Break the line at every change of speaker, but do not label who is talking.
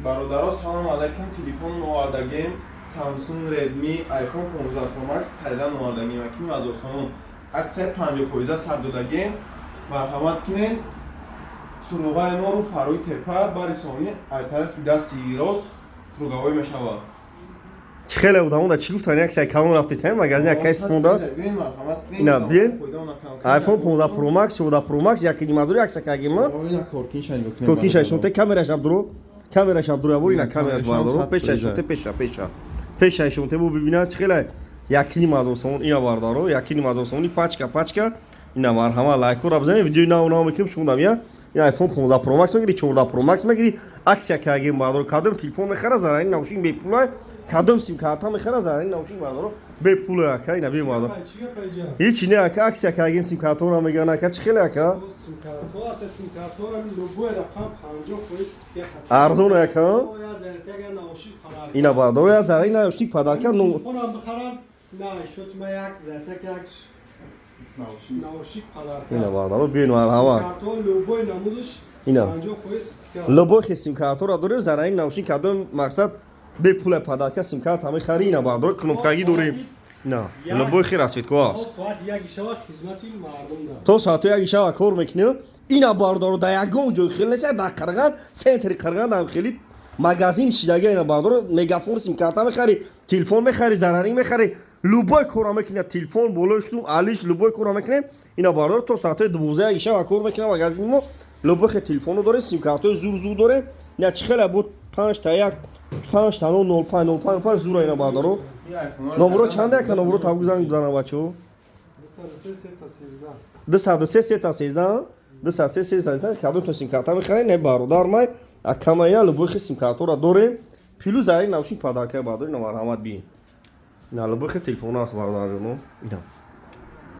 برادرها سلام علیکم. تلفن نوردگیم سامسونگ ردمی آیفون 15 پرو مکس تایلند نوردگیم اکنون از ارسانون عکس 50 سر دادگیم مرحمت کنین سروغای ما رو پروی تپه برسونی ای طرف دستی راست کروگاوی میشود.
خیلی بودم چی گفتن یک سری کلام رفتی سن مغازه یک کیس مونده نه بین آیفون 15 پرو مکس 14 پرو مکس یکی مازوری عکس کاگیم ما کوکین شونته کامراش عبدرو کامراش عبدرو ابوری نه کامراش باردارو پیش شونته پیش شونته بو ببینا خیلی یکی مازور سون اینا باردارو یکی مازور سونی پاچکا اینا مرحمت لایک رو بزنید ویدیو نه میکنیم شوندم یا آیفون 15 پرو مکس میگیری 14 پرو مکس میگیری عکس کاگیم باردارو کادم تلفن میخره زرین نوشین به پول کدوم سیم کارت میخره زرین نوشین باردارو به پول اکا اینا به مادر هیچ نه اکا عکس کاگیم سیم کارت رو میگن اکا چه خیلی اکا
سیم کارت اساس سیم کارت رو لوگو رقم 50 خویس
ارزون اکا اینا باردارو یا زرین نوشین پدرکم نو
خودم بخرم نه شد ما یک زرتک یک نوشیک پدرکم
اینا باردارو بین مرحمت
کارت لوگو نمودش
اینا
50 خویس
لوگو سیم کارت رو داره زرین نوشین کدوم مقصد به پول پدرکم سیم کارت همه خری اینا باردارو کنوپکاگی داره نه لوگو خیر اسوید کواس
ساعت یک شب خدمتی مردم داد
تو ساعت یک شب کار میکنی اینا باردارو در یگون جو خیلی سه در قرغان سنتری قرغان هم خیلی مغازین شیداگی اینا باردارو مگافون سیم کارت میخری تلفن میخری زراری میخری لوبای کورا میکنه تلفن بولشتون علیش لوبای کورا میکنه اینا باردارو تو ساعت 12 یک شب کار میکنه مغازین مو لوبای تلفن داره سیم کارت زور داره نه چخله بود 5 تا 1 5 تا 05 زور اینا باردارو نمبر چنده که نمبر تا بزنم بچه‌ها 203 تا 13 203 کادو تو سیم کارت میخره نه برادر ما اکمایا لبوخ سیم کارت رو داره پیلو زای نوشین پاداکه بادر نه مرحمت بی نه لبوخ تلفن است برادر جونو اینا